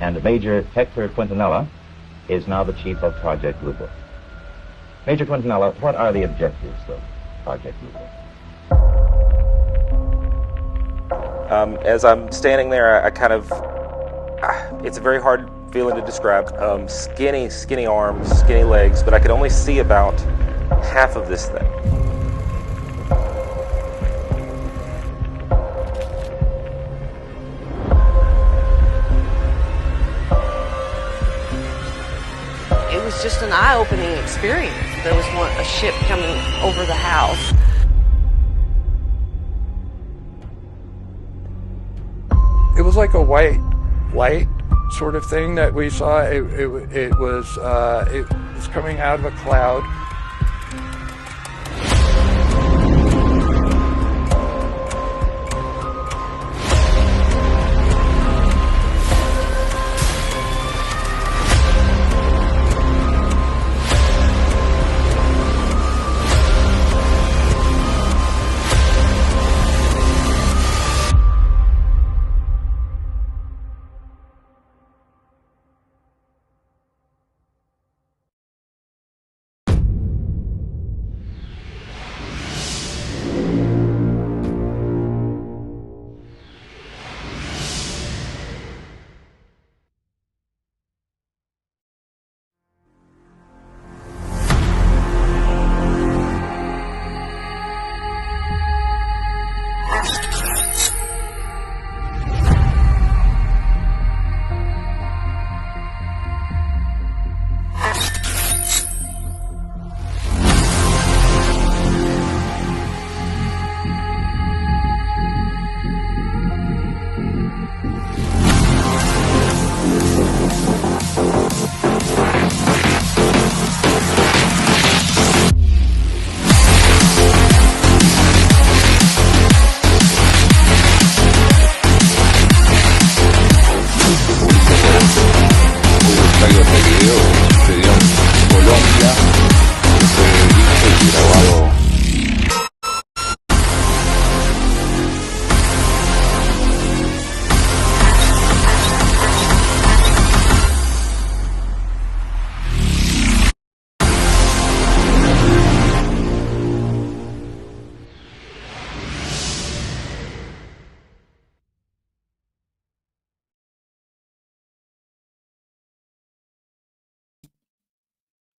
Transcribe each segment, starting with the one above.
and Major Hector Quintanilla is now the chief of Project Blue Book. Major Quintanilla, what are the objectives of Project Blue Book? As I'm standing there, I kind of, it's a very hard feeling to describe. Skinny arms, skinny legs, but I could only see about half of this thing. It was just an eye-opening experience. There was a ship coming over the house. It was like a white light sort of thing that we saw. It was coming out of a cloud.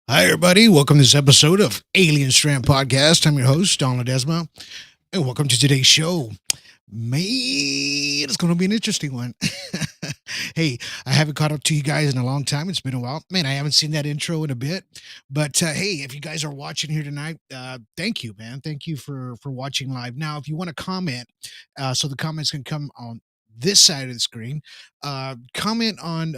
Hi, everybody. Welcome to this episode of Alien Strand Podcast. I'm your host, Don Ledesma, and welcome to today's show. Man, it's going to be an interesting one. Hey, I haven't caught up to you guys in a long time. It's been a while. Man, I haven't seen that intro in a bit. But hey, if you guys are watching here tonight, thank you, man. Thank you for watching live. Now, if you want to comment, so the comments can come on this side of the screen, comment on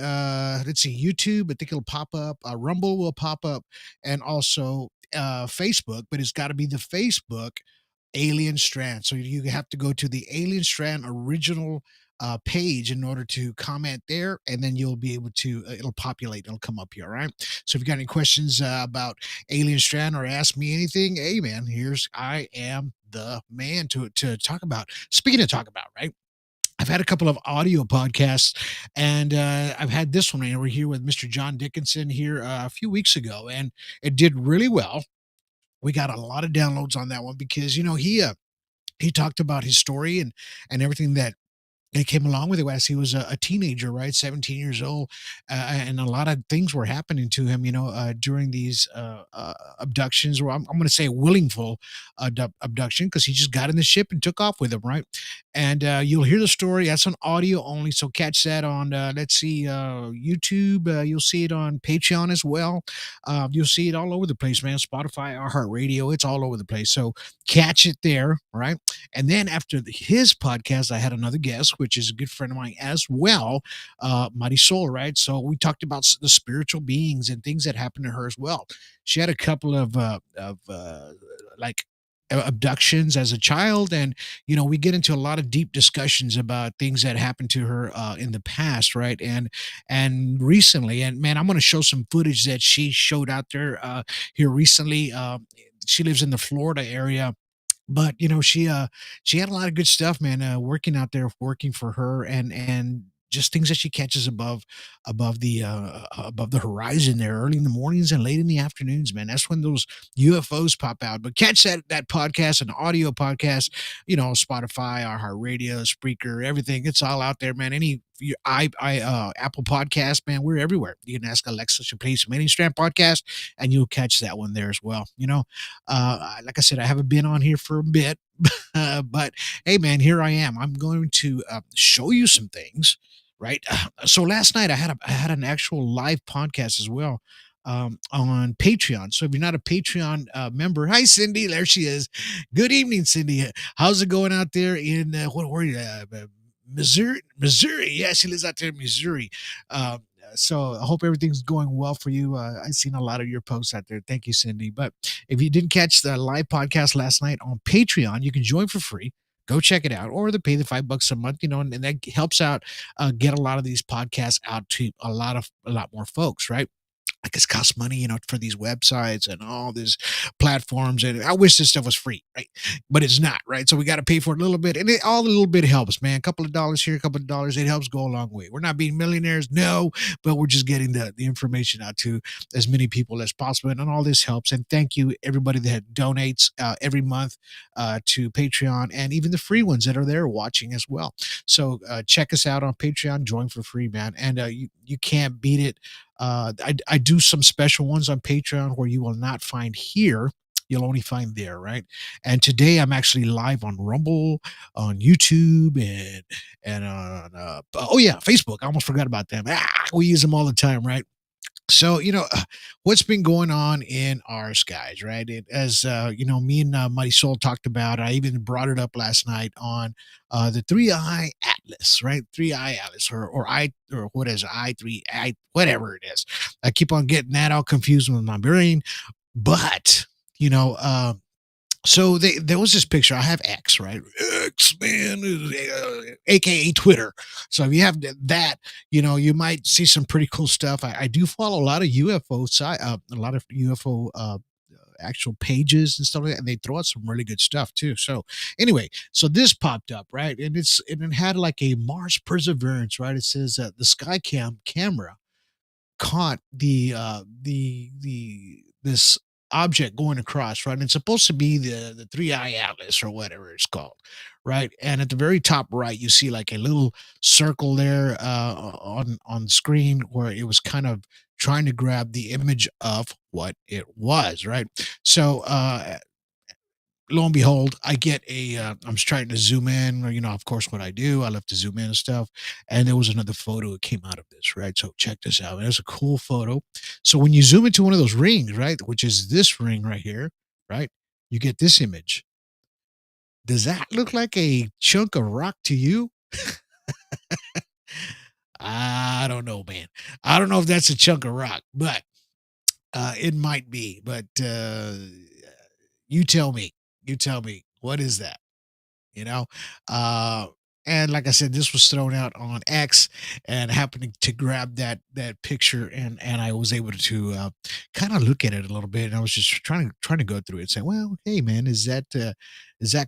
let's see, YouTube. I think it'll pop up. Rumble will pop up, and also Facebook, but it's got to be the Facebook Alien Strand. So you have to go to the Alien Strand original page in order to comment there, and then you'll be able to, it'll populate, it'll come up here. All right. So if you got any questions about Alien Strand or ask me anything, hey man, I am the man to talk about. Speaking of talk about, right? I've had a couple of audio podcasts, and I've had this one. And we're here with Mr. John Dickinson here a few weeks ago, and it did really well. We got a lot of downloads on that one because he talked about his story and everything that it came along with it as he was a teenager, right? 17 years old. And a lot of things were happening to him, during these abductions, or I'm going to say a willingful abduction, because he just got in the ship and took off with him, right? And you'll hear the story. That's on audio only. So catch that on, let's see, YouTube. You'll see it on Patreon as well. You'll see it all over the place, man. Spotify, iHeartRadio, it's all over the place. So catch it there, right? And then after his podcast, I had another guest, which is a good friend of mine as well, Marisol, right? So we talked about the spiritual beings and things that happened to her as well. She had a couple of like abductions as a child, and we get into a lot of deep discussions about things that happened to her in the past, right? And recently, and man, I'm going to show some footage that she showed out there here recently. She lives in the Florida area, but she had a lot of good stuff, man, working out there, working for her, and just things that she catches above the horizon there early in the mornings and late in the afternoons, man. That's when those UFOs pop out. But catch that podcast, an audio podcast, Spotify, iHeartRadio, Spreaker, everything. It's all out there, man. Any Apple Podcast, man, we're everywhere. You can ask Alexa to play some Alien Strand podcast, and you'll catch that one there as well. Like I said, I haven't been on here for a bit, but hey, man, here I am. I'm going to show you some things, right? So last night I had an actual live podcast as well on Patreon. So if you're not a Patreon member, hi Cindy, there she is. Good evening, Cindy. How's it going out there in what were you? Missouri, Missouri. Yeah, she lives out there in Missouri. So I hope everything's going well for you. I've seen a lot of your posts out there. Thank you, Cindy. But if you didn't catch the live podcast last night on Patreon, you can join for free. Go check it out, or they pay the $5 a month, and that helps out get a lot of these podcasts out to a lot more folks, right? Like it costs money, for these websites and all these platforms. And I wish this stuff was free, right? But it's not, right? So we got to pay for it a little bit. And all a little bit helps, man. A couple of dollars here, a couple of dollars. It helps go a long way. We're not being millionaires, no, but we're just getting the information out to as many people as possible. And all this helps. And thank you, everybody that donates every month to Patreon, and even the free ones that are there watching as well. So check us out on Patreon. Join for free, man. And you can't beat it. I do some special ones on Patreon where you will not find here. You'll only find there, right? And today I'm actually live on Rumble, on YouTube, and on Facebook. I almost forgot about them. We use them all the time, right? So, what's been going on in our skies, right? As me and Mighty Soul talked about, I even brought it up last night on the 3-Eye Atlas, right? 3-Eye Atlas, or what is it? I3, whatever it is. I keep on getting that all confused with my brain. But, so there was this picture. I have X, right? X, man, aka Twitter. So if you have that, you might see some pretty cool stuff. I do follow a lot of UFO actual pages and stuff like that, and they throw out some really good stuff too. So anyway, so this popped up, right? And it had like a Mars Perseverance, right? It says the Skycam camera caught this object going across, right? And it's supposed to be the 3-Eye Atlas or whatever it's called, right? And at the very top right, you see like a little circle there on the screen where it was kind of trying to grab the image of what it was, right? So lo and behold, I get I'm trying to zoom in, or, of course, what I do, I love to zoom in and stuff. And there was another photo that came out of this, right? So check this out. It's a cool photo. So when you zoom into one of those rings, right, which is this ring right here, right, you get this image. Does that look like a chunk of rock to you? I don't know, man. I don't know if that's a chunk of rock, but it might be. But you tell me. You tell me. What is that? You know? And like I said, this was thrown out on X, and happening to grab that picture, and I was able to kind of look at it a little bit, and I was just trying to go through it and say, well, hey man, is that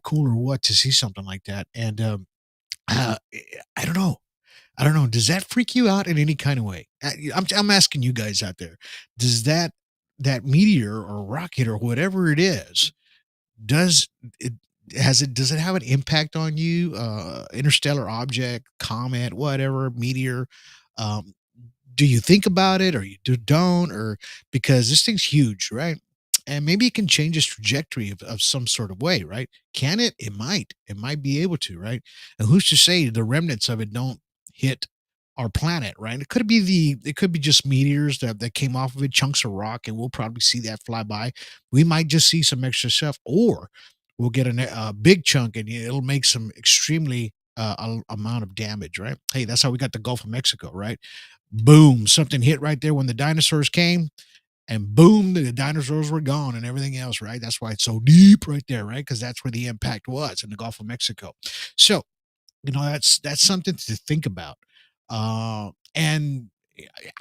cool or what to see something like that? And uh, I don't know. I don't know. Does that freak you out in any kind of way? I'm asking you guys out there. Does that meteor or rocket or whatever it is, does it does it have an impact on you? Interstellar object, comet, whatever, meteor. Um, do you think about it, or you don't, or because this thing's huge, right? And maybe it can change its trajectory of some sort of way, right? Can it? It might be able to, right? And who's to say the remnants of it don't hit our planet, right? It could be just meteors that came off of it, chunks of rock, and we'll probably see that fly by. We might just see some extra stuff, or we'll get a big chunk, and it'll make some extremely amount of damage, right? Hey, that's how we got the Gulf of Mexico, right? Boom, something hit right there when the dinosaurs came, and boom, the dinosaurs were gone and everything else, right? That's why it's so deep right there, right? Because that's where the impact was, in the Gulf of Mexico. So, that's something to think about. And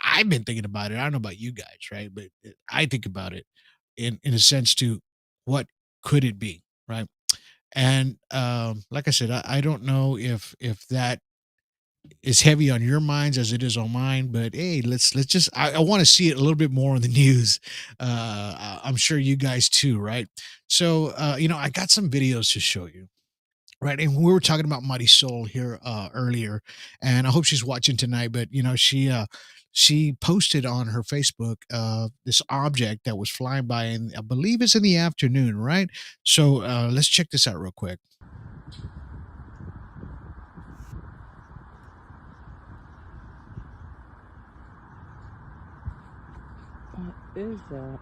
I've been thinking about it. I don't know about you guys, right? But I think about it in a sense to what could it be, right? And like I said, I don't know if that as heavy on your minds as it is on mine. But hey, let's just I want to see it a little bit more in the news. I'm sure you guys too, right? So I got some videos to show you. Right. And we were talking about Mighty Soul here earlier, and I hope she's watching tonight. But she posted on her Facebook this object that was flying by, and I believe it's in the afternoon, right? So let's check this out real quick. What is that?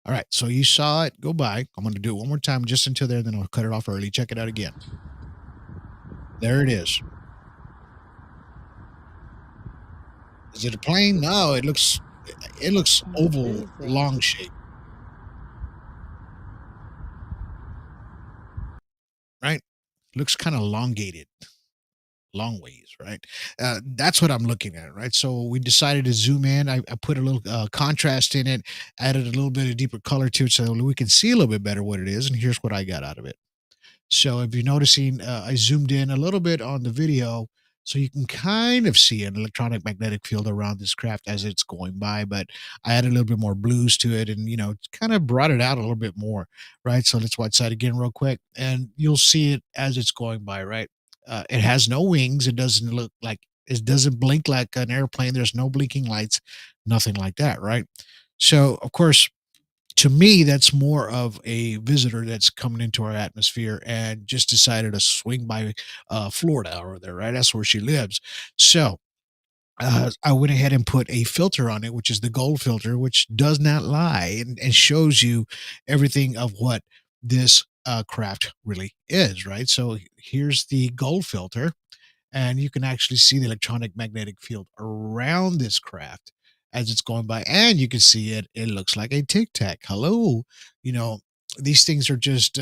All right, so you saw it go by. I'm going to do it one more time just until there, then I'll cut it off early. Check it out again. There it is. Is it a plane? No, it looks What oval, is that? long shape, right? Looks kind of elongated, long ways, right? That's what I'm looking at, right? So we decided to zoom in. I put a little contrast in it, added a little bit of deeper color to it so we can see a little bit better what it is. And here's what I got out of it. So if you're noticing, I zoomed in a little bit on the video so you can kind of see an electronic magnetic field around this craft as it's going by, but I added a little bit more blues to it and, kind of brought it out a little bit more, right? So let's watch that again real quick and you'll see it as it's going by, right? It has no wings. It doesn't look like, it doesn't blink like an airplane. There's no blinking lights, nothing like that, right? So, of course, to me, that's more of a visitor that's coming into our atmosphere and just decided to swing by Florida over there, right? That's where she lives. So I went ahead and put a filter on it, which is the gold filter, which does not lie and shows you everything of what this craft really is, right? So here's the gold filter and you can actually see the electronic magnetic field around this craft as it's going by and you can see it looks like a tic tac. Hello, you know these things are just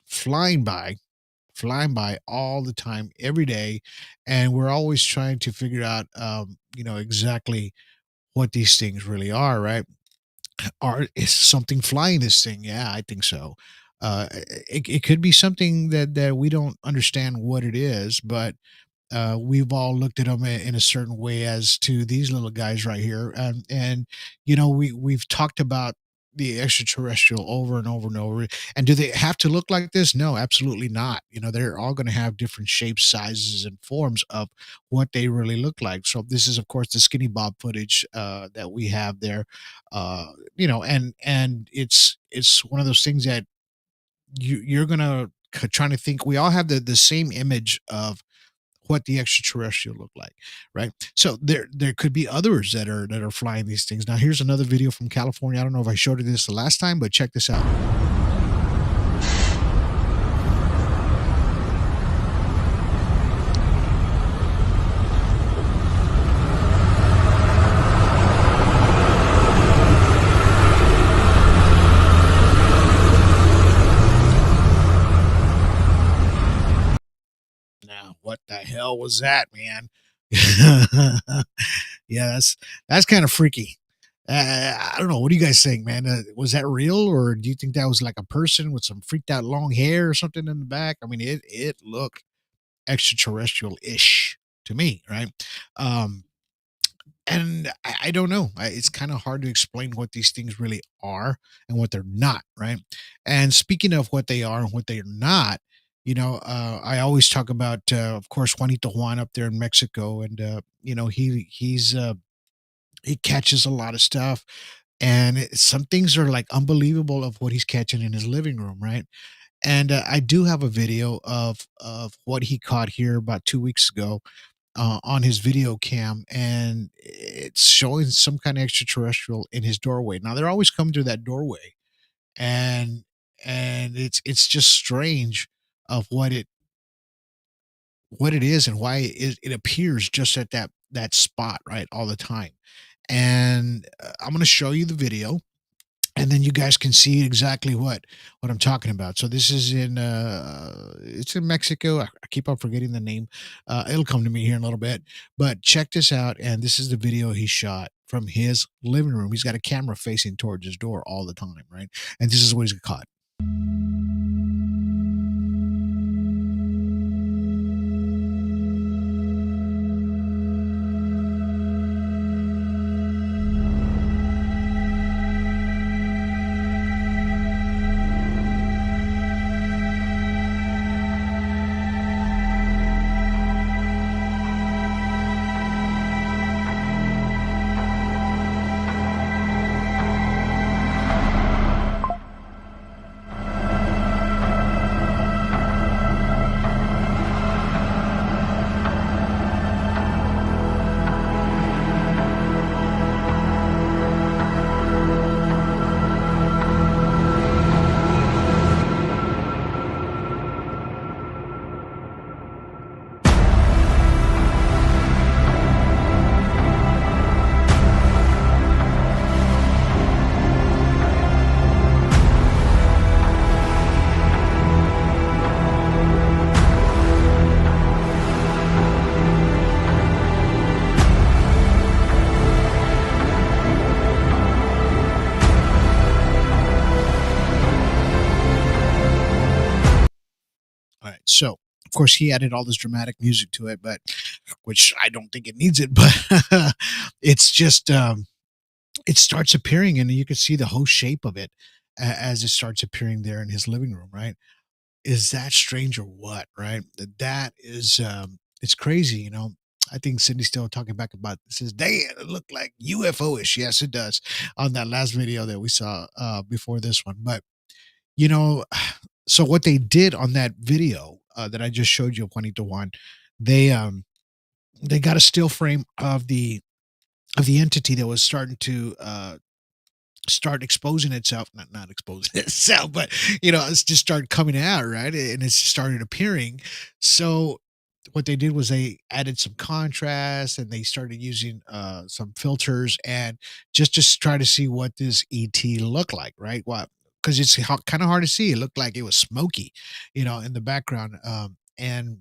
flying by, flying by all the time every day, and we're always trying to figure out exactly what these things really are, right? Are is something flying this thing? Yeah, I think so. It could be something that we don't understand what it is, but we've all looked at them in a certain way as to these little guys right here, and we've talked about the extraterrestrial over and over and over. And do they have to look like this? No, absolutely not. They're all going to have different shapes, sizes, and forms of what they really look like. So this is, of course, the skinny bob footage that we have there. And it's one of those things that you're gonna trying to think. We all have the same image of what the extraterrestrial look like, right? So there could be others that are flying these things. Now here's another video from California. I don't know if I showed you this the last time, but check this out. Now, what the hell was that, man? Yeah, that's kind of freaky. I don't know. What do you guys think, man? Was that real, or do you think that was like a person with some freaked out long hair or something in the back? I mean, it looked extraterrestrial ish to me, right? Um, and I don't know. It's kind of hard to explain what these things really are and what they're not, right? And speaking of what they are and what they're not, I always talk about, of course, Juanito Juan up there in Mexico, and he catches a lot of stuff, and some things are like unbelievable of what he's catching in his living room, right? And I do have a video of what he caught here about 2 weeks ago on his video cam, and it's showing some kind of extraterrestrial in his doorway. Now they're always coming through that doorway, and it's just strange of what it is and why it appears just at that spot, right, all the time. And I'm going to show you the video, and then you guys can see exactly what I'm talking about. So this is in it's in Mexico. I keep on forgetting the name. It'll come to me here in a little bit. But check this out, and this is the video he shot from his living room. He's got a camera facing towards his door all the time, right? And this is what he's caught. All right. So, of course, he added all this dramatic music to it, but which I don't think it needs it, but it's just, it starts appearing and you can see the whole shape of it as it starts appearing there in his living room, right? Is that strange or what, right? That is, it's crazy, you know. I think Cindy's still talking back about this. Says, "Damn, it looked like UFO-ish." Yes, it does on that last video that we saw before this one. But you know, so what they did on that video that I just showed you, Juanito Juan, they they got a still frame of the entity that was starting to start exposing itself, not exposing itself, but you know, it's just started coming out, right? And it's started appearing. So what they did was they added some contrast and they started using some filters and just try to see what this ET looked like, right? What, because it's kind of hard to see. It looked like it was smoky, you know, in the background. And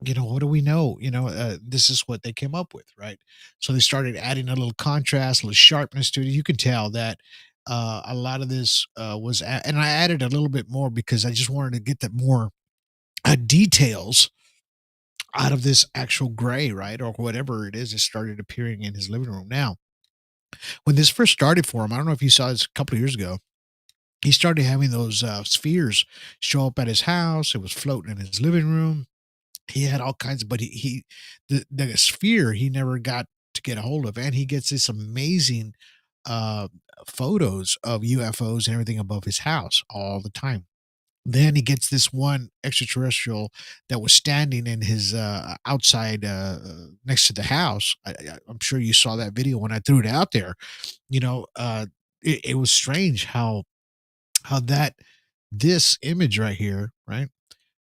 you know, what do we know? You know, this is what they came up with, right? So they started adding a little contrast, a little sharpness to it. You can tell that a lot of this and I added a little bit more because I just wanted to get the more details out of this actual gray, right? Or whatever it is that started appearing in his living room. Now, when this first started for him, I don't know if you saw this a couple of years ago, he started having those spheres show up at his house. It was floating in his living room. He had all kinds of, but the sphere he never got to get a hold of, and he gets this amazing uh, photos of UFOs and everything above his house all the time. Then he gets this one extraterrestrial that was standing in his outside next to the house. I'm sure you saw that video when I threw it out there. You know, it was strange how that this image right here, right?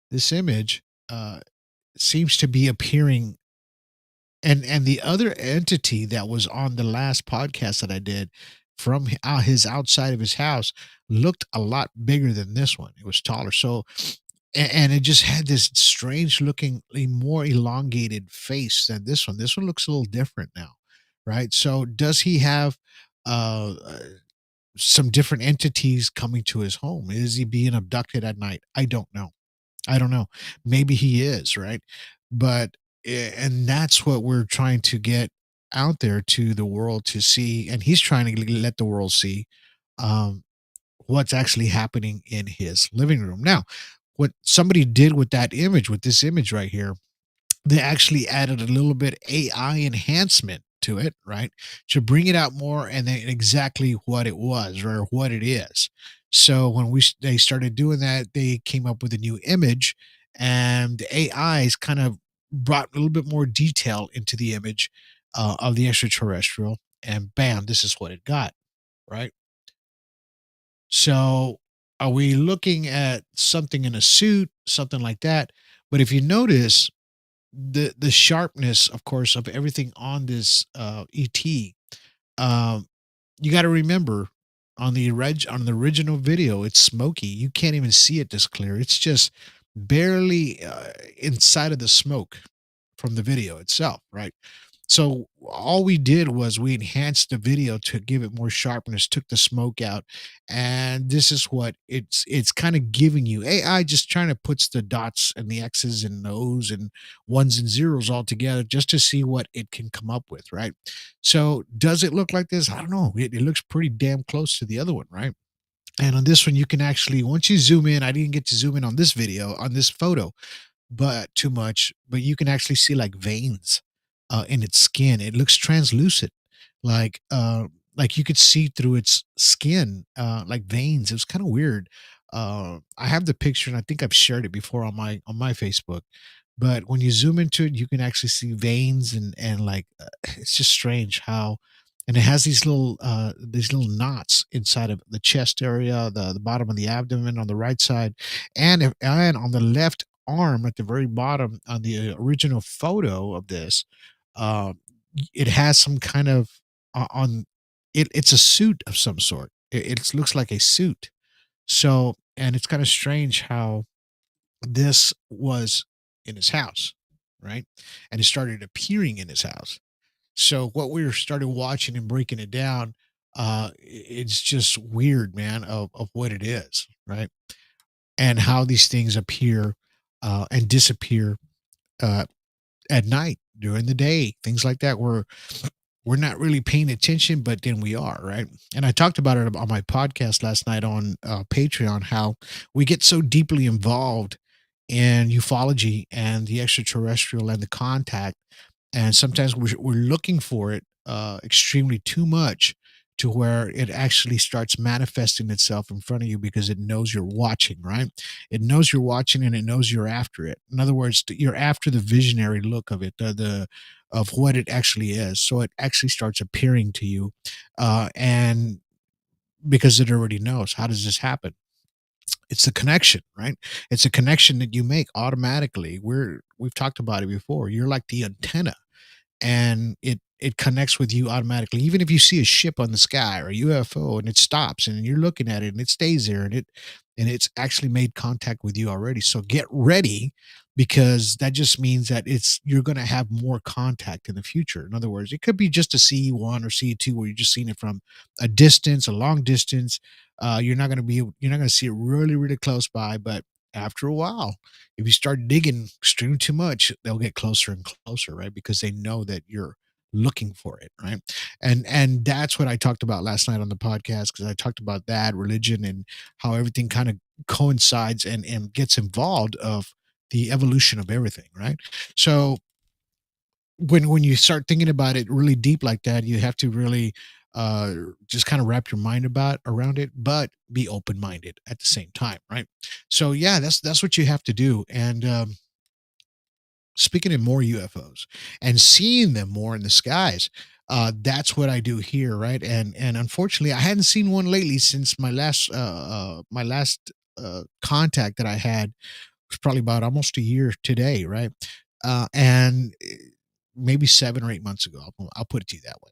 This image seems to be appearing, and the other entity that was on the last podcast that I did from his outside of his house looked a lot bigger than this one. It was taller. So and it just had this strange looking more elongated face than this one. This one looks a little different now, right? So does he have uh uh, some different entities coming to his home? Is he being abducted at night? I don't know. I don't know. Maybe he is, right? But and that's what we're trying to get out there to the world to see, and he's trying to let the world see um, what's actually happening in his living room. Now, what somebody did with that image, with this image right here, they actually added a little bit AI enhancement to it, right? To bring it out more and then exactly what it was or what it is. So when they started doing that, they came up with a new image, and the AIs kind of brought a little bit more detail into the image of the extraterrestrial, and bam, this is what it got, right? So are we looking at something in a suit, something like that? But if you notice, the sharpness, of course, of everything on this ET. Um, you got to remember on the original video, it's smoky. You can't even see it this clear. It's just barely inside of the smoke from the video itself, right? So all we did was we enhanced the video to give it more sharpness, took the smoke out, and this is what it's kind of giving you. AI just trying to puts the dots and the X's and O's and ones and zeros all together just to see what it can come up with, right? So does it look like this? I don't know. It looks pretty damn close to the other one, right? And on this one, you can actually, once you zoom in, I didn't get to zoom in on this video, on this photo, but too much, but you can actually see like veins in its skin. It looks translucent, like you could see through its skin, like veins. It was kind of weird. I have the picture, and I think I've shared it before on my Facebook. But when you zoom into it, you can actually see veins and like it's just strange how. And it has these little knots inside of the chest area, the bottom of the abdomen on the right side, and on the left arm at the very bottom on the original photo of this, uh, it has some kind of on it. It's a suit of some sort. It looks like a suit. So, and it's kind of strange how this was in his house, right? And it started appearing in his house. So what we started watching and breaking it down, it's just weird, man, of what it is, right? And how these things appear and disappear uh, at night, during the day, things like that. We're not really paying attention, but then we are, right? And I talked about it on my podcast last night on Patreon, how we get so deeply involved in ufology and the extraterrestrial and the contact, and sometimes we're looking for it extremely too much, to where it actually starts manifesting itself in front of you because it knows you're watching, right? It knows you're watching, and it knows you're after it. In other words, you're after the visionary look of it, the of what it actually is. So it actually starts appearing to you, and because it already knows. How does this happen? It's a connection, right? It's a connection that you make automatically. We've talked about it before. You're like the antenna, and it connects with you automatically. Even if you see a ship on the sky or a UFO and it stops and you're looking at it and it stays there, and it's actually made contact with you already. So get ready, because that just means that it's you're going to have more contact in the future. In other words, it could be just a CE1 or CE2 where you're just seeing it from a distance, a long distance. You're not going to see it really really close by, but after a while, if you start digging extremely too much, they'll get closer and closer, right? Because they know that you're looking for it, right? And that's what I talked about last night on the podcast, because I talked about that religion and how everything kind of coincides and gets involved of the evolution of everything, right? So when you start thinking about it really deep like that, you have to really just kind of wrap your mind about around it, but be open minded at the same time, right? So yeah, that's what you have to do. And speaking of more UFOs and seeing them more in the skies, that's what I do here, right? And unfortunately, I hadn't seen one lately since my last contact that I had was probably about almost a year today, right? And maybe 7 or 8 months ago. I'll put it to you that way.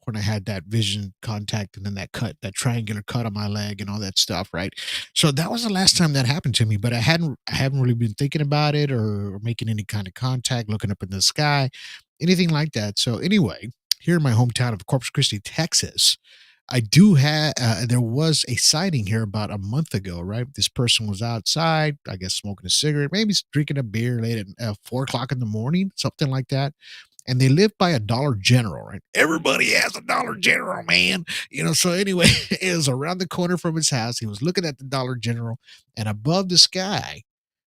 When I had that vision contact and then that cut, that triangular cut on my leg and all that stuff, right? So that was the last time that happened to me, but I haven't really been thinking about it or making any kind of contact, looking up in the sky, anything like that. So anyway, here in my hometown of Corpus Christi, Texas, I do have there was a sighting here about a month ago, right? This person was outside, I guess smoking a cigarette, maybe drinking a beer late at 4 o'clock in the morning, something like that. And they live by a Dollar General, right? Everybody has a Dollar General, man. So anyway, it was around the corner from his house. He was looking at the Dollar General, and above the sky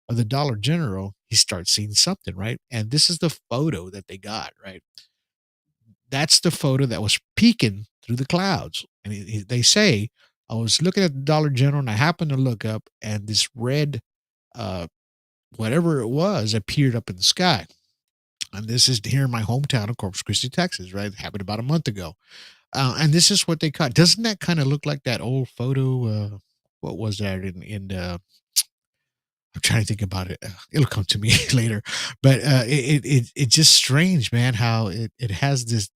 of the Dollar General, he starts seeing something, right? And this is the photo that they got, right? That's the photo that was peeking through the clouds. And they say, I was looking at the Dollar General and I happened to look up, and this red, uh, whatever it was, appeared up in the sky. And this is here in my hometown of Corpus Christi, Texas, right? It happened about a month ago. And this is what they caught. Doesn't that kind of look like that old photo? What was that I'm trying to think about it. It'll come to me later, but it's just strange, man. How it has this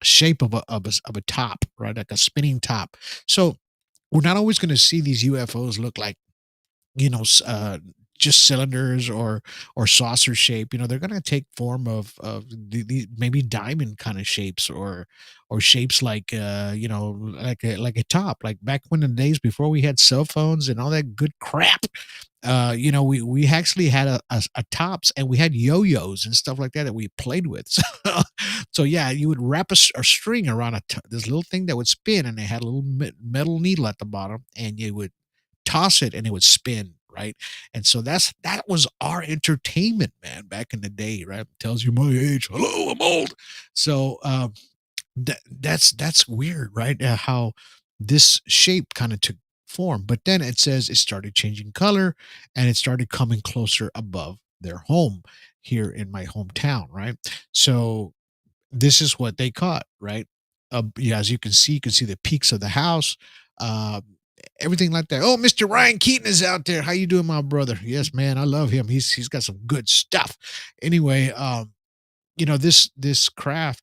shape of a top, right? Like a spinning top. So we're not always going to see these UFOs look like you know s- uh, just cylinders or saucer shape. They're going to take form of maybe diamond kind of shapes, or shapes like like a top, like back when the days before we had cell phones and all that good crap. We actually had a tops, and we had yo-yos and stuff like that we played with. So yeah, you would wrap a string around this little thing that would spin, and it had a little metal needle at the bottom, and you would toss it and it would spin, right? And so that was our entertainment, man, back in the day, right? Tells you my age. Hello, I'm old. So that's weird, right? How this shape kind of took form, but then it says it started changing color, and it started coming closer above their home here in my hometown, right? So this is what they caught, right? Yeah, as you can see the peaks of the house, uh, everything like that. Oh, Mr. Ryan Keaton is out there. How you doing, my brother? Yes, man, I love him. He's got some good stuff. Anyway, this craft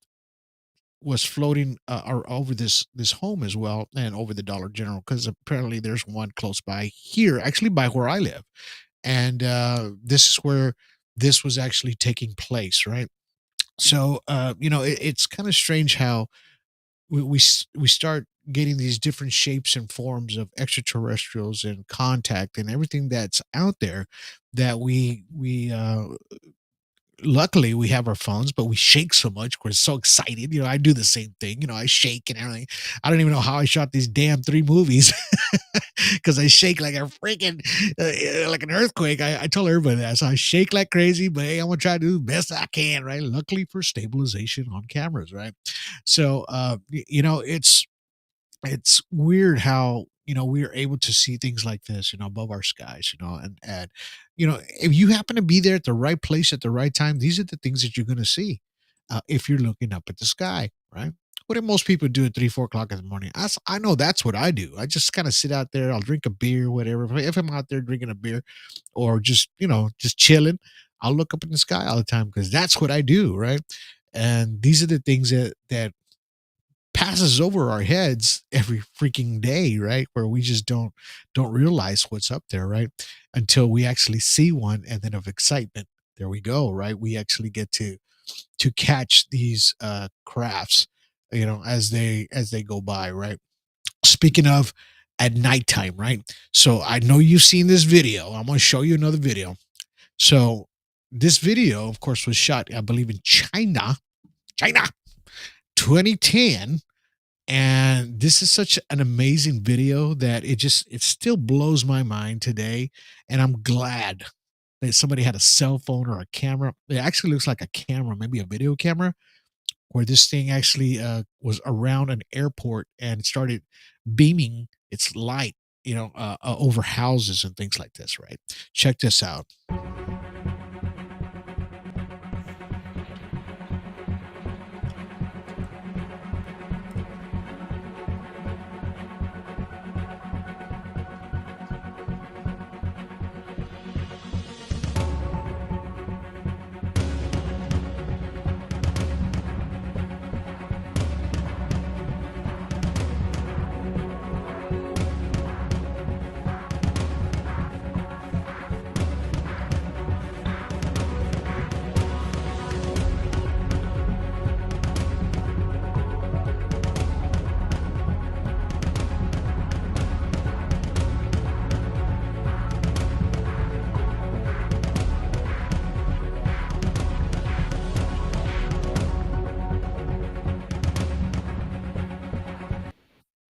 was floating over this home as well, and over the Dollar General, because apparently there's one close by here, actually by where I live, and this is where this was actually taking place, right? So it's kind of strange how we start getting these different shapes and forms of extraterrestrials and contact and everything that's out there, that we luckily we have our phones, but we shake so much. We're so excited. I do the same thing. I shake and everything. I don't even know how I shot these damn 3 movies because I shake like a freaking like an earthquake. I told everybody that. So I shake like crazy, but hey, I'm gonna try to do the best I can, right? Luckily for stabilization on cameras, right? So it's weird how we are able to see things like this above our skies, and if you happen to be there at the right place at the right time, these are the things that you're going to see, if you're looking up at the sky, right? What do most people do at 3 4 o'clock in the morning? I know that's what I do. I just kind of sit out there, I'll drink a beer, whatever. If I'm out there drinking a beer, or just chilling, I'll look up in the sky all the time, because that's what I do, right? And these are the things that passes over our heads every freaking day, right? Where we just don't realize what's up there, right? Until we actually see one, and then of excitement, there we go, right? We actually get to catch these crafts, as they go by, right? Speaking of at nighttime, right? So I know you've seen this video. I'm going to show you another video. So this video, of course, was shot, I believe, in China, 2010. And this is such an amazing video that it still blows my mind today. And I'm glad that somebody had a cell phone or a camera. It actually looks like a camera, maybe a video camera, where this thing actually was around an airport and started beaming its light, over houses and things like this, right? Check this out.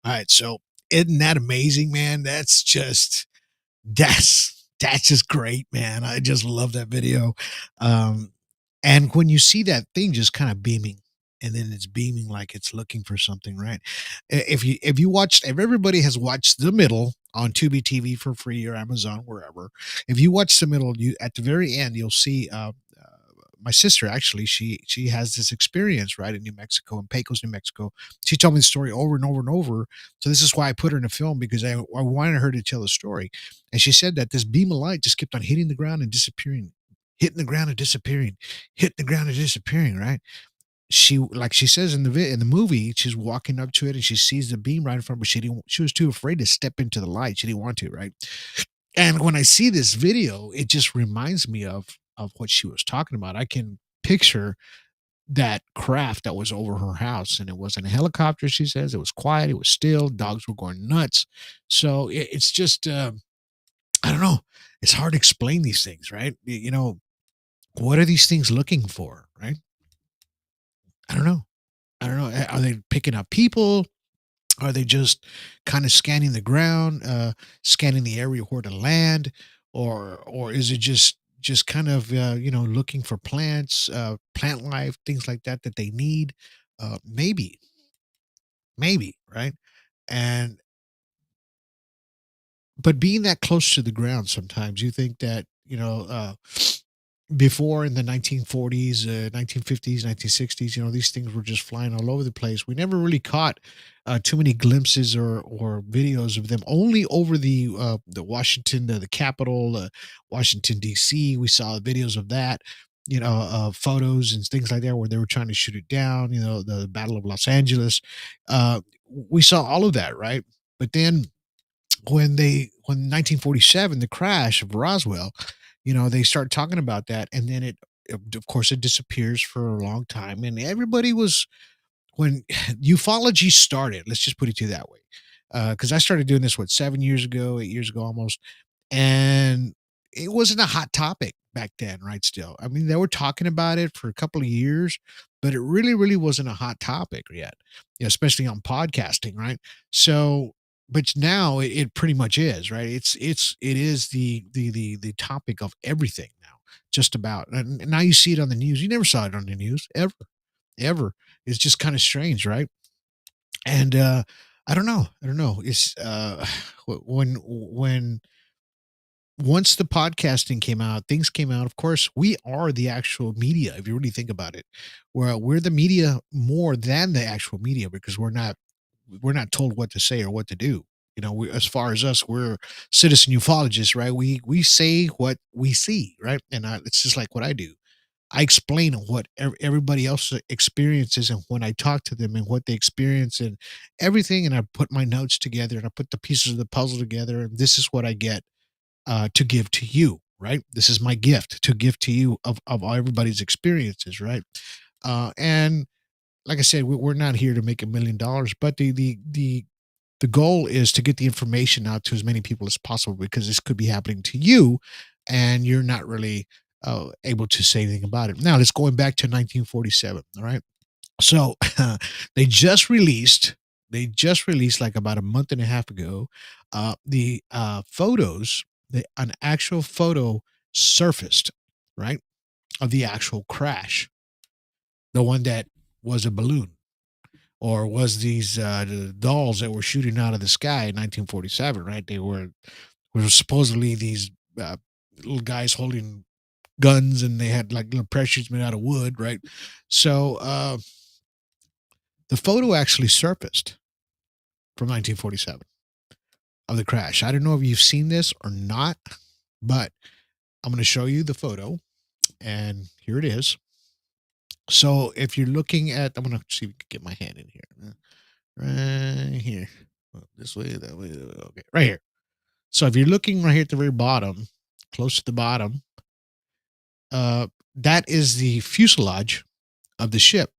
All right, so isn't that amazing, man? That's just great, man. I just love that video. Um, and when you see that thing just kind of beaming, and then it's beaming like it's looking for something, right? If everybody has watched The Middle on Tubi TV for free, or Amazon, wherever, if you watch The Middle, you at the very end you'll see my sister, actually, she has this experience right in New Mexico, in Pecos, New Mexico. She told me the story over and over and over. So this is why I put her in a film, because I wanted her to tell the story. And she said that this beam of light just kept on hitting the ground and disappearing, hitting the ground and disappearing, hitting the ground and disappearing, right? Like she says in the movie, she's walking up to it and she sees the beam right in front, but she was too afraid to step into the light. She didn't want to, right? And when I see this video, it just reminds me of what she was talking about. I can picture that craft that was over her house, and it wasn't a helicopter. She says it was quiet, it was still, dogs were going nuts. So it's just I don't know, it's hard to explain these things, right? What are these things looking for, right? I don't know. Are they picking up people? Are they just kind of scanning the ground, scanning the area where to land, or is it just kind of looking for plants, plant life, things like that that they need? Maybe, right? And but being that close to the ground, sometimes you think that before in the 1940s, 1950s, 1960s, these things were just flying all over the place. We never really caught too many glimpses or videos of them. Only over the Washington, the Capitol, Washington D.C. We saw videos of that. Photos and things like that where they were trying to shoot it down. The Battle of Los Angeles. We saw all of that, right? But then when 1947, the crash of Roswell, they start talking about that, and then of course it disappears for a long time, and everybody was when ufology started, let's just put it to you that way, because I started doing this 7 years ago, 8 years ago almost, and it wasn't a hot topic back then, right? Still, I mean, they were talking about it for a couple of years, but it really wasn't a hot topic yet, especially on podcasting, right? So, but now it pretty much is, right? It is the topic of everything now, just about. And now you see it on the news. You never saw it on the news ever. It's just kind of strange, right? And I don't know. It's when once the podcasting came out, things came out. Of course, we are the actual media. If you really think about it, we're the media more than the actual media because we're not told what to say or what to do. As far as us, we're citizen ufologists, right? We say what we see, right? And it's just like what I do. I explain what everybody else experiences and when I talk to them and what they experience and everything. And I put my notes together and I put the pieces of the puzzle together. And this is what I get to give to you, right? This is my gift to give to you of everybody's experiences, right? And like I said, we're not here to make $1 million, but the goal is to get the information out to as many people as possible because this could be happening to you and you're not really able to say anything about it. Now let's going back to 1947. All right. So they just released, like about a month and a half ago, the photos, an actual photo surfaced, right, of the actual crash, the one that was a balloon or was these the dolls that were shooting out of the sky in 1947, right? They were supposedly these little guys holding guns, and they had like little parachutes made out of wood, right? So the photo actually surfaced from 1947 of the crash. I don't know if you've seen this or not, but I'm going to show you the photo, and here it is. So if you're looking at, I'm going to see if we can get my hand in here. Right here. This way, that way. Okay, right here. So if you're looking right here at the very bottom, close to the bottom, that is the fuselage of the ship.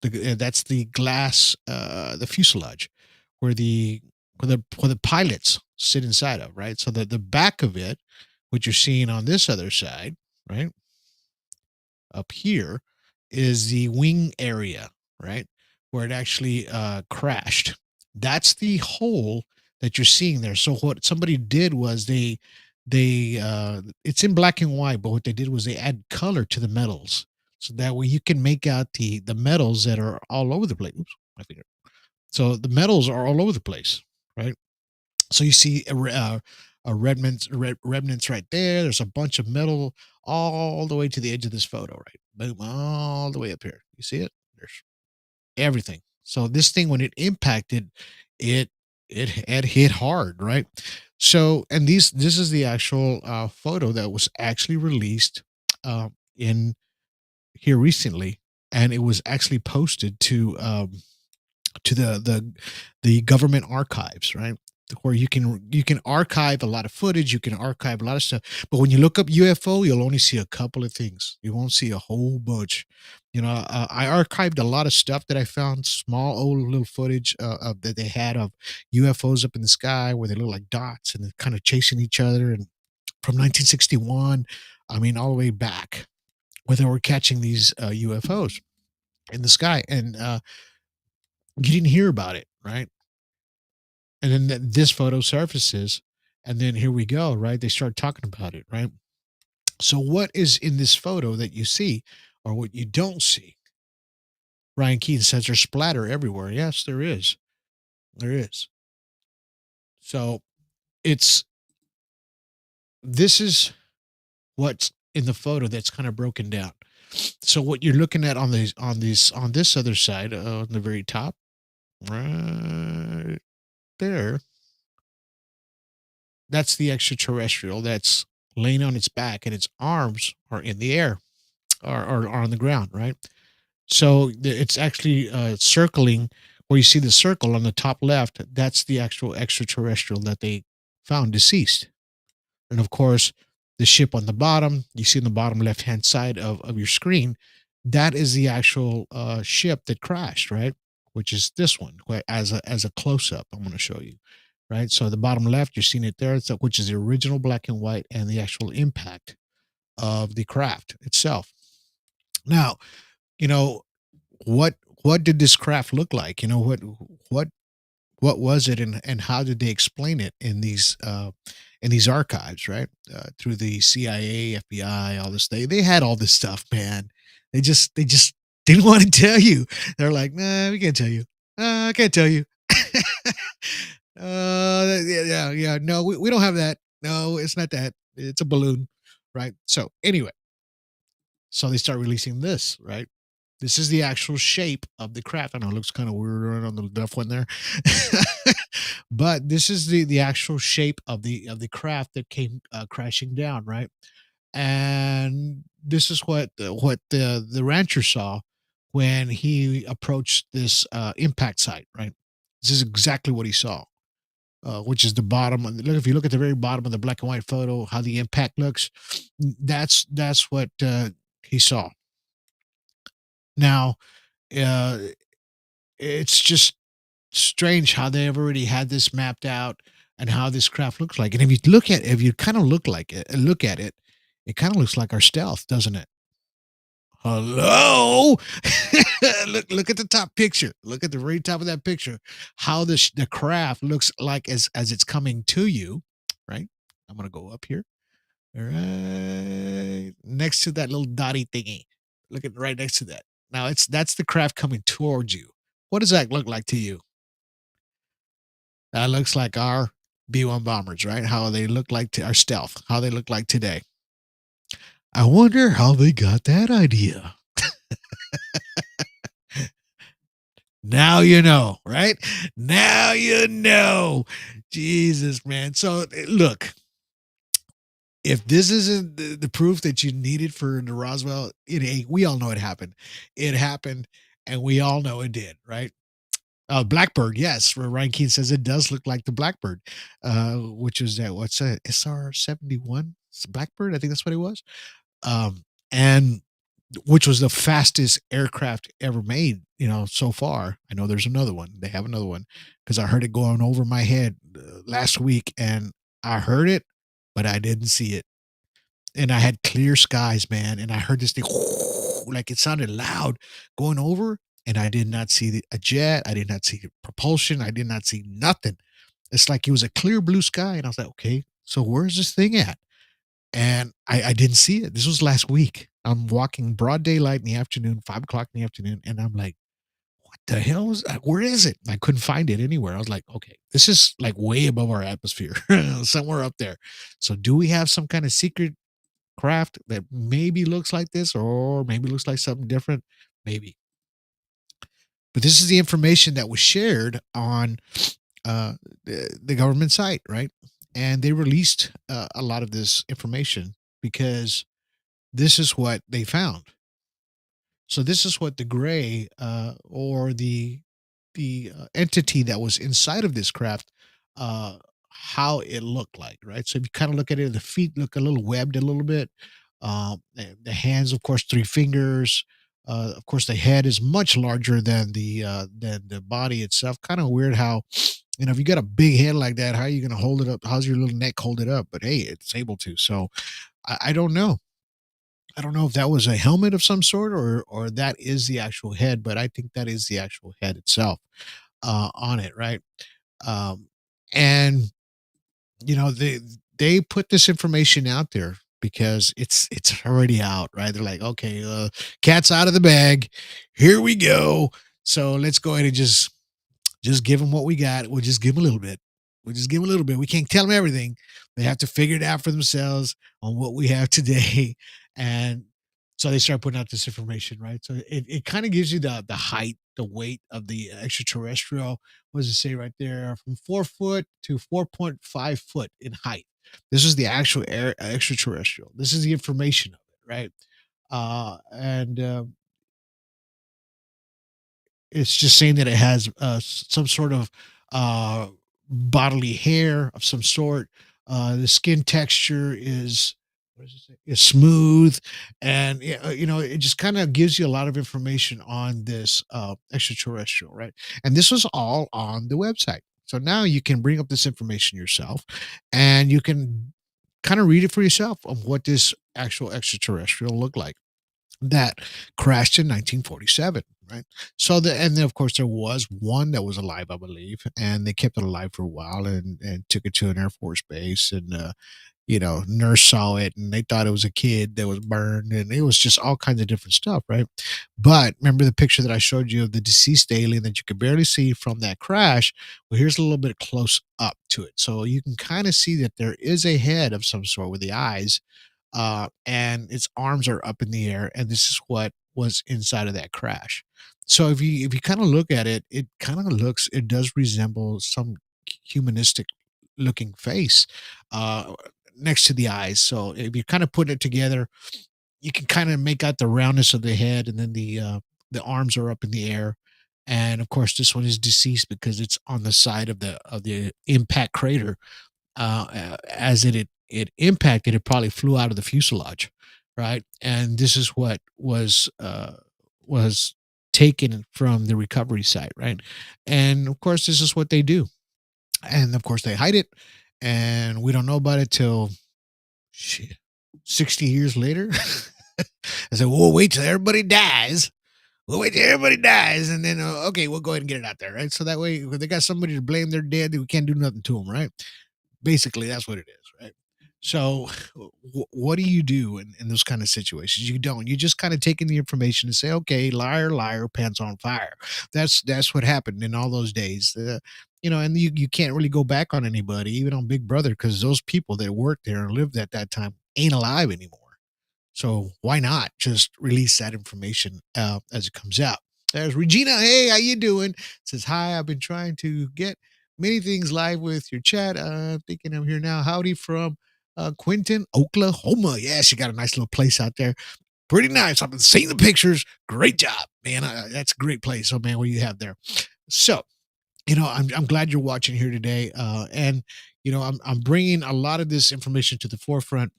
That's the glass, the fuselage, where the pilots sit inside of, right? So the back of it, what you're seeing on this other side, right, up here, is the wing area, right, where it actually crashed. That's the hole that you're seeing there. So what somebody did was they it's in black and white, but what they did was they add color to the metals, so that way you can make out the metals that are all over the place. Oops, my finger. So the metals are all over the place, right? So you see remnants right there. There's a bunch of metal all the way to the edge of this photo, right? Boom, all the way up here. You see it? There's everything. So this thing, when it impacted, it had hit hard, right? So, and this is the actual photo that was actually released in here recently, and it was actually posted to the government archives, right? where you can archive a lot of footage, you can archive a lot of stuff. But when you look up UFO, you'll only see a couple of things. You won't see a whole bunch. I archived a lot of stuff that I found, small old little footage of that they had of UFOs up in the sky where they look like dots and they're kind of chasing each other, and from 1961, I mean, all the way back, where they were catching these UFOs in the sky, and you didn't hear about it, right? And then this photo surfaces, and then here we go, right? They start talking about it, right? So, what is in this photo that you see, or what you don't see? Ryan Keaton says there's splatter everywhere. Yes, there is. There is. So, it's this is what's in the photo that's kind of broken down. So, what you're looking at on this other side, on the very top, right there, that's the extraterrestrial that's laying on its back, and its arms are in the air, or on the ground, right? So it's actually circling where you see the circle on the top left. That's the actual extraterrestrial that they found deceased. And of course, the ship on the bottom, you see on the bottom left hand side of your screen, that is the actual ship that crashed, right? Which is this one, as a close up. I'm going to show you, right? So the bottom left, you're seeing it there, which is the original black and white and the actual impact of the craft itself. Now, you know what did this craft look like? What what was it, and how did they explain it in these archives, right? Through the CIA, FBI, all this. They had all this stuff, man. They just didn't want to tell you. They're like, nah, we can't tell you. I can't tell you. Yeah. No, we don't have that. No, it's not that. It's a balloon, right? So anyway, so they start releasing this, right? This is the actual shape of the craft. I know it looks kind of weird on the left one there, but this is the actual shape of the craft that came crashing down, right? And this is what the rancher saw when he approached this impact site, right? This is exactly what he saw, which is the bottom. Look, if you look at the very bottom of the black and white photo, how the impact looks, that's what he saw. Now, uh, it's just strange how they have already had this mapped out and how this craft looks like. And if you kind of look at it, it kind of looks like our stealth, doesn't it? Hello, look at the top picture. Look at the very top of that picture. How the craft looks like as it's coming to you, right? I'm gonna go up here. All right, next to that little dotty thingy. Look at right next to that. Now that's the craft coming towards you. What does that look like to you? That looks like our B-1 bombers, right? How they look like to our stealth, how they look like today. I wonder how they got that idea. Now you know, right? Now you know. Jesus, man. So look, if this isn't the proof that you needed for the Roswell, it ain't. We all know it happened. It happened, and we all know it did, right? Blackbird, yes. Ryan Keane says it does look like the Blackbird, which is that what's a SR-71? It's a Blackbird, I think that's what it was. And which was the fastest aircraft ever made, so far. I know there's another one. They have another one because I heard it going over my head last week, and I heard it, but I didn't see it. And I had clear skies, man, and I heard this thing like it sounded loud going over, and I did not see a jet. I did not see propulsion. I did not see nothing. It's like it was a clear blue sky, and I was like, okay, so where's this thing at? And I didn't see it. This was last week. I'm walking broad daylight in the afternoon, 5 o'clock in the afternoon, and I'm like, what the hell is that? Where is it? I couldn't find it anywhere. I was like, okay, this is like way above our atmosphere, somewhere up there. So do we have some kind of secret craft that maybe looks like this, or maybe looks like something different? Maybe. But this is the information that was shared on the government site, right? And they released a lot of this information because this is what they found. So this is what the gray or the entity that was inside of this craft uh, how it looked like, right? So if you kind of look at it, the feet look a little webbed a little bit. The hands, of course, three fingers. Of course, the head is much larger than the body itself. Kind of weird how, if you got a big head like that, how are you going to hold it up? How's your little neck hold it up? But hey, it's able to. So I don't know. I don't know if that was a helmet of some sort or that is the actual head, but I think that is the actual head itself on it, right? Um, and they put this information out there because it's already out, right? They're like, okay, cat's out of the bag, here we go. So let's go ahead and just give them what we got. We'll just give them a little bit. We'll just give them a little bit. We can't tell them everything. They have to figure it out for themselves on what we have today. And so they start putting out this information, right? So it kind of gives you the height, the weight of the extraterrestrial. What does it say right there? From 4 foot to 4.5 foot in height. This is the actual extraterrestrial. This is the information of it, right? And It's just saying that it has some sort of uh, bodily hair of some sort. The skin texture is, what does it say? Is smooth, and it just kind of gives you a lot of information on this extraterrestrial, right? And this was all on the website. So now you can bring up this information yourself, and you can kind of read it for yourself of what this actual extraterrestrial looked like that crashed in 1947, right? And then of course there was one that was alive, I believe, and they kept it alive for a while and took it to an Air Force base, and nurse saw it and they thought it was a kid that was burned, and it was just all kinds of different stuff, right? But remember the picture that I showed you of the deceased alien that you could barely see from that crash? Well, here's a little bit close up to it, so you can kind of see that there is a head of some sort with the eyes, and its arms are up in the air, and this is what was inside of that crash. So if you kind of look at it, it does resemble some humanistic looking face uh, next to the eyes. So if you're kind of putting it together, you can kind of make out the roundness of the head, and then the arms are up in the air. And of course, this one is deceased because it's on the side of the impact crater. As it impacted, it probably flew out of the fuselage, right? And this is what was taken from the recovery site, right? And of course, this is what they do, and of course, they hide it, and we don't know about it till shit, 60 years later. I said, "We'll wait till everybody dies. We'll wait till everybody dies, and then okay, we'll go ahead and get it out there, right? So that way, if they got somebody to blame, they're dead. We can't do nothing to them, right? Basically, that's what it is, right? So, what do you do in those kind of situations? You don't. You just kind of take in the information and say, "Okay, liar, liar, pants on fire." That's what happened in all those days. And you can't really go back on anybody, even on Big Brother, because those people that worked there and lived at that time ain't alive anymore. So why not just release that information as it comes out? There's Regina. Hey, how you doing? Says hi. I've been trying to get many things live with your chat. Thinking I'm here now. Howdy from Quinton, Oklahoma. Yeah, she got a nice little place out there. Pretty nice. I've been seeing the pictures. Great job, man. That's a great place. Oh man, what do you have there? So I'm glad you're watching here today. And I'm bringing a lot of this information to the forefront.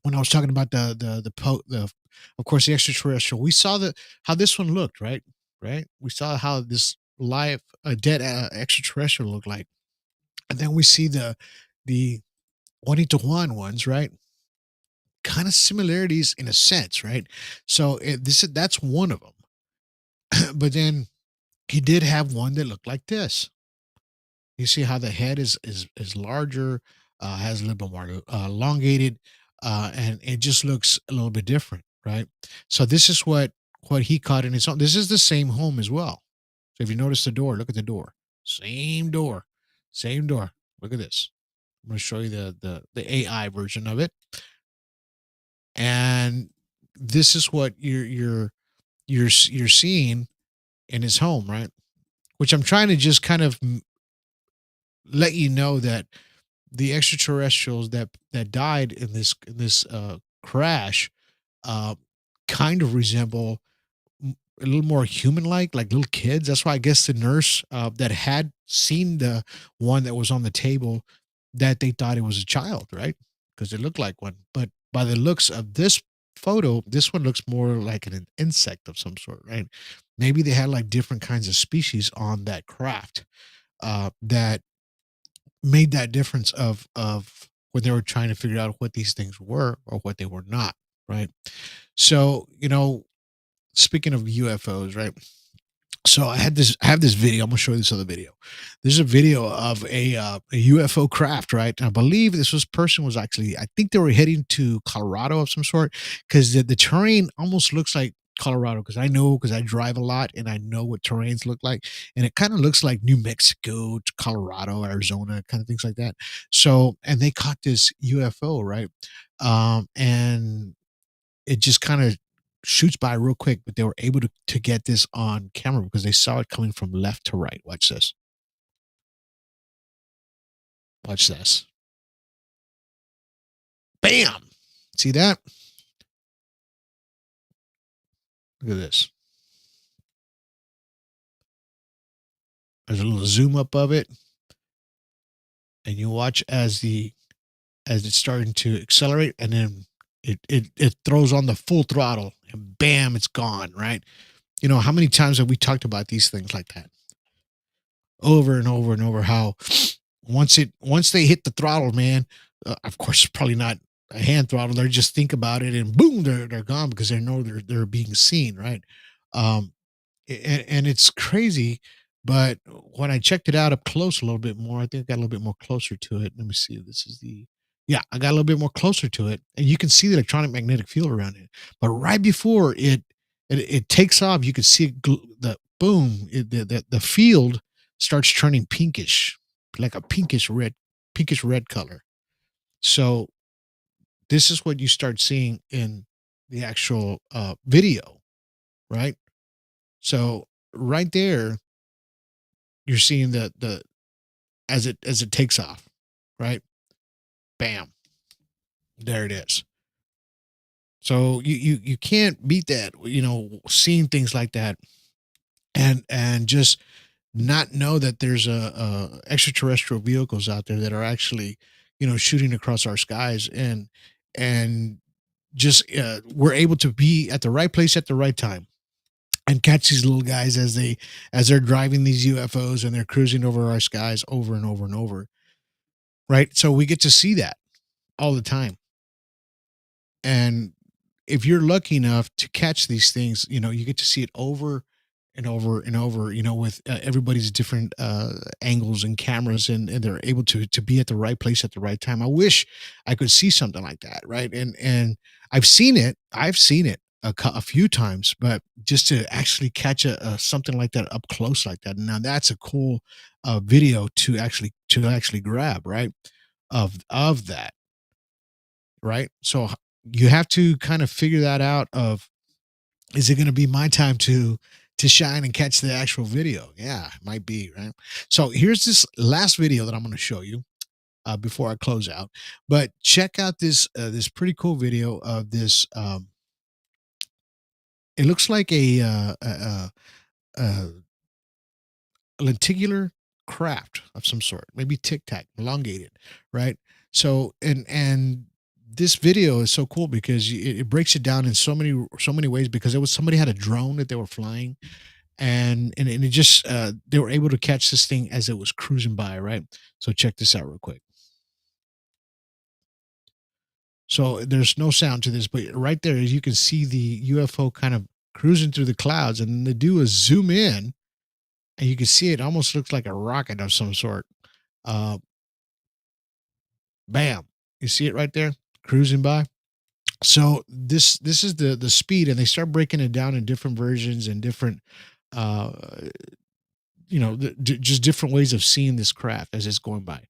When I was talking about of course, the extraterrestrial, we saw how this one looked, right? Right. We saw how this live, dead extraterrestrial looked like, and then we see the 1-to-1 ones, right? Kind of similarities in a sense, right? So that's one of them. But then he did have one that looked like this. You see how the head is larger, has a little bit more elongated, and it just looks a little bit different, right? So this is what he caught in his home. This is the same home as well. So if you notice the door, look at the door. Same door, same door. Look at this. I'm going to show you the AI version of it, and this is what you're seeing in his home, right? Which I'm trying to just kind of let you know that the extraterrestrials that died in this crash uh, kind of resemble a little more human-like, like little kids. That's why I guess the nurse that had seen the one that was on the table, that they thought it was a child, right? Because it looked like one. But by the looks of this photo, this one looks more like an insect of some sort, right? Maybe they had like different kinds of species on that craft that made that difference of when they were trying to figure out what these things were or what they were not, right? So, speaking of UFOs, right? So I have this video. I'm gonna show you this other video. There's a video of a UFO craft, right? I believe person was actually, I think they were heading to Colorado of some sort, because the terrain almost looks like Colorado, because I drive a lot and I know what terrains look like, and it kind of looks like New Mexico to Colorado, Arizona, kind of things like that. So, and they caught this UFO, right? And it just kind of shoots by real quick, but they were able to get this on camera because they saw it coming from left to right. Watch this. Watch this. Bam. See that? Look at this. There's a little zoom up of it. And you watch as it's starting to accelerate, and then it throws on the full throttle, and bam, it's gone, right? How many times have we talked about these things like that? Over and over and over, how once they hit the throttle, man, of course it's probably not a hand throttle, they just think about it and boom, they're gone, because they know they're being seen, right? um and it's crazy. But when I checked it out up close a little bit more, I think I got a little bit more closer to it. Let me see. This is yeah, I got a little bit more closer to it, and you can see the electronic magnetic field around it. But right before it takes off, you can see the boom, the field starts turning pinkish, like a pinkish red color. So this is what you start seeing in the actual video, right? So right there, you're seeing the as it takes off, right? Bam, there it is. So you can't beat that, seeing things like that, and just not know that there's a extraterrestrial vehicles out there that are actually, shooting across our skies, and just we're able to be at the right place at the right time and catch these little guys as they're driving these UFOs and they're cruising over our skies over and over and over, right? So we get to see that all the time. And if you're lucky enough to catch these things, you get to see it over and over and over, with everybody's different angles and cameras, and they're able to be at the right place at the right time. I wish I could see something like that, right? And I've seen it a few times, but just to actually catch something like that up close like that, now that's a cool video to actually grab, right? Of that, right? So you have to kind of figure that out of, is it going to be my time to shine and catch the actual video? Yeah, it might be, right? So here's this last video that I'm going to show you before I close out. But check out this pretty cool video of this. It looks like a lenticular craft of some sort, maybe tic tac, elongated, right? So and this video is so cool because it breaks it down in so many ways, because it was somebody had a drone that they were flying, and it just they were able to catch this thing as it was cruising by, right? So check this out real quick. So there's no sound to this, but right there you can see the UFO kind of cruising through the clouds, and then they do a zoom in, and you can see it almost looks like a rocket of some sort. Uh, Bam, you see it right there cruising by. So this is the speed, and they start breaking it down in different versions and different uh just different ways of seeing this craft as it's going by.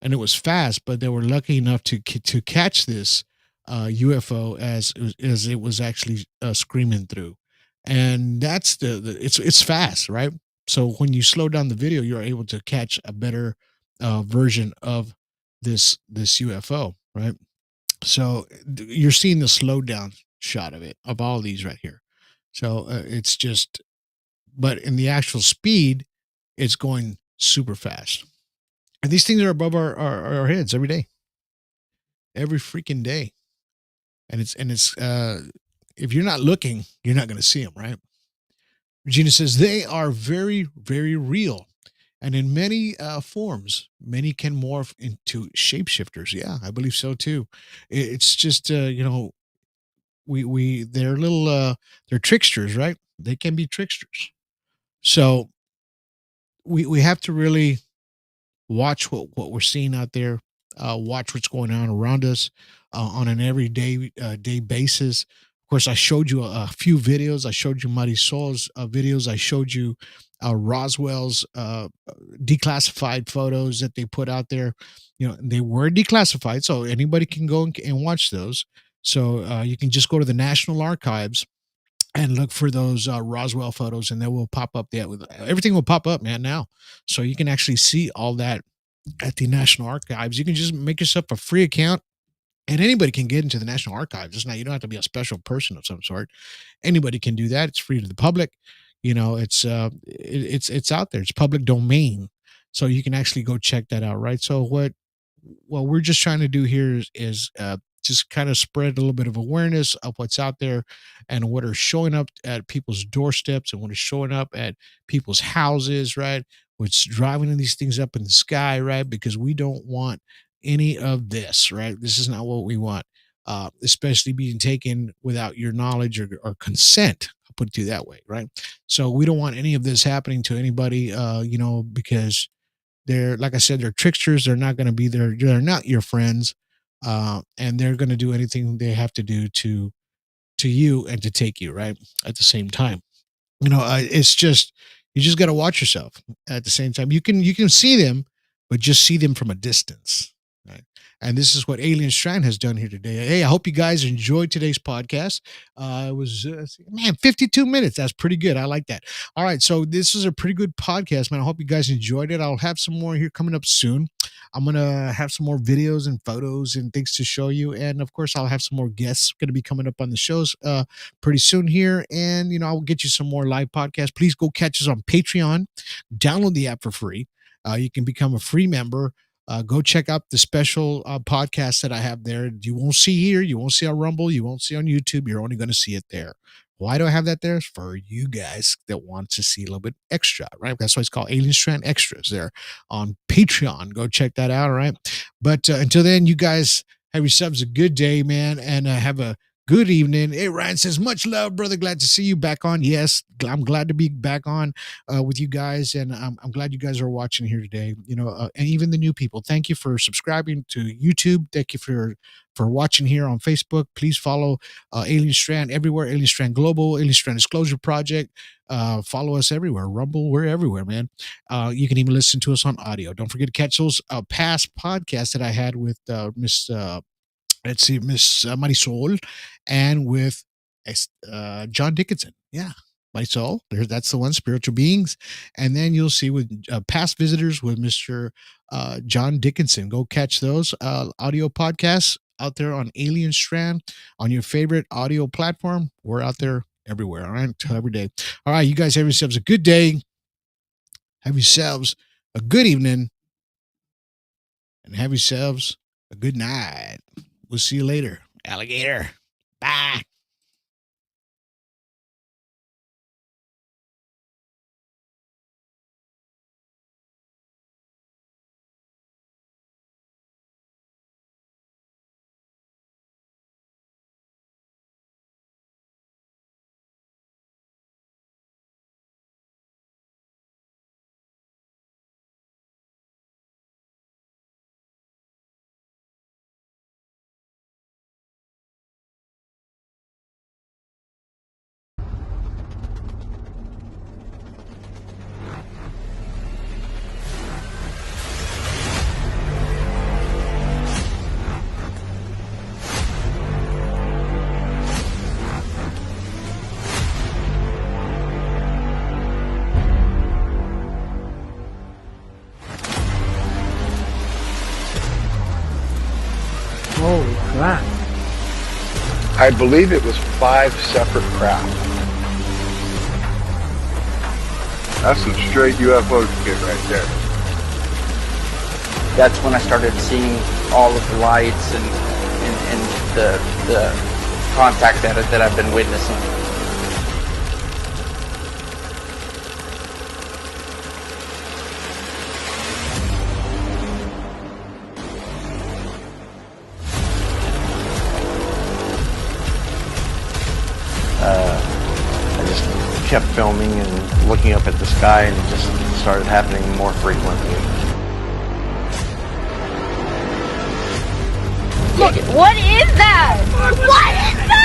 And it was fast, but they were lucky enough to catch this UFO as it was actually screaming through. And that's it's fast, right? So when you slow down the video, you're able to catch a better version of this UFO, right? So you're seeing the slow down shot of all these right here. So it's just, but in the actual speed, it's going super fast. And these things are above our heads every freaking day. And it's if you're not looking, you're not going to see them, right? Regina says they are very, very real. And in many forms, many can morph into shapeshifters. Yeah, I believe so too. It's just, they're little, they're tricksters, right? They can be tricksters. So we have to really watch what we're seeing out there, watch what's going on around us on an everyday day basis. Of course, I showed you a few videos. I showed you Marisol's videos. I showed you Roswell's declassified photos that they put out there. They were declassified, so anybody can go and watch those. So you can just go to the National Archives and look for those Roswell photos, and they will pop up. Everything will pop up, man, now. So you can actually see all that at the National Archives. You can just make yourself a free account, and anybody can get into the National Archives. You don't have to be a special person of some sort. Anybody can do that. It's free to the public. It's out there. It's public domain, so you can actually go check that out, right? So what we're just trying to do here is just kind of spread a little bit of awareness of what's out there and what are showing up at people's doorsteps and what is showing up at people's houses, right? What's driving these things up in the sky, right? Because we don't want any of this, right? This is not what we want, especially being taken without your knowledge or consent. I'll put it to you that way, right? So we don't want any of this happening to anybody, because they're, like I said, they're tricksters. They're not going to be there. They're not your friends. And they're going to do anything they have to do to you and to take you, right, at the same time. It's just, you just got to watch yourself at the same time. You can see them, but just see them from a distance, right? And this is what Alien Strand has done here today. Hey, I hope you guys enjoyed today's podcast. It was, 52 minutes. That's pretty good. I like that. All right. So this is a pretty good podcast, man. I hope you guys enjoyed it. I'll have some more here coming up soon. I'm going to have some more videos and photos and things to show you. And of course, I'll have some more guests going to be coming up on the shows pretty soon here. And, I'll get you some more live podcasts. Please go catch us on Patreon. Download the app for free. You can become a free member. Go check out the special podcasts that I have there. You won't see here. You won't see on Rumble. You won't see on YouTube. You're only going to see it there. Why do I have that there? It's for you guys that want to see a little bit extra, right? That's why it's called Alien Strand Extras there on Patreon. Go check that out, all right? But until then, you guys have yourselves a good day, man, and have a good evening. Hey, Ryan says, much love, brother. Glad to see you back on. Yes, I'm glad to be back on with you guys, and I'm glad you guys are watching here today. And even the new people. Thank you for subscribing to YouTube. Thank you for watching here on Facebook. Please follow Alien Strand everywhere. Alien Strand Global, Alien Strand Disclosure Project. Follow us everywhere. Rumble, we're everywhere, man. You can even listen to us on audio. Don't forget to catch those past podcasts that I had with Miss Marisol and with John Dickinson. Yeah, Marisol. That's the one, Spiritual Beings. And then you'll see with past visitors with Mr. John Dickinson. Go catch those audio podcasts out there on Alien Strand on your favorite audio platform. We're out there everywhere, all right? Every day. All right, you guys have yourselves a good day. Have yourselves a good evening. And have yourselves a good night. We'll see you later, alligator. Bye. I believe it was 5 separate craft. That's some straight UFO shit right there. That's when I started seeing all of the lights and the contact that I've been witnessing. I just kept filming and looking up at the sky, and it just started happening more frequently. Look, what is that? What is that?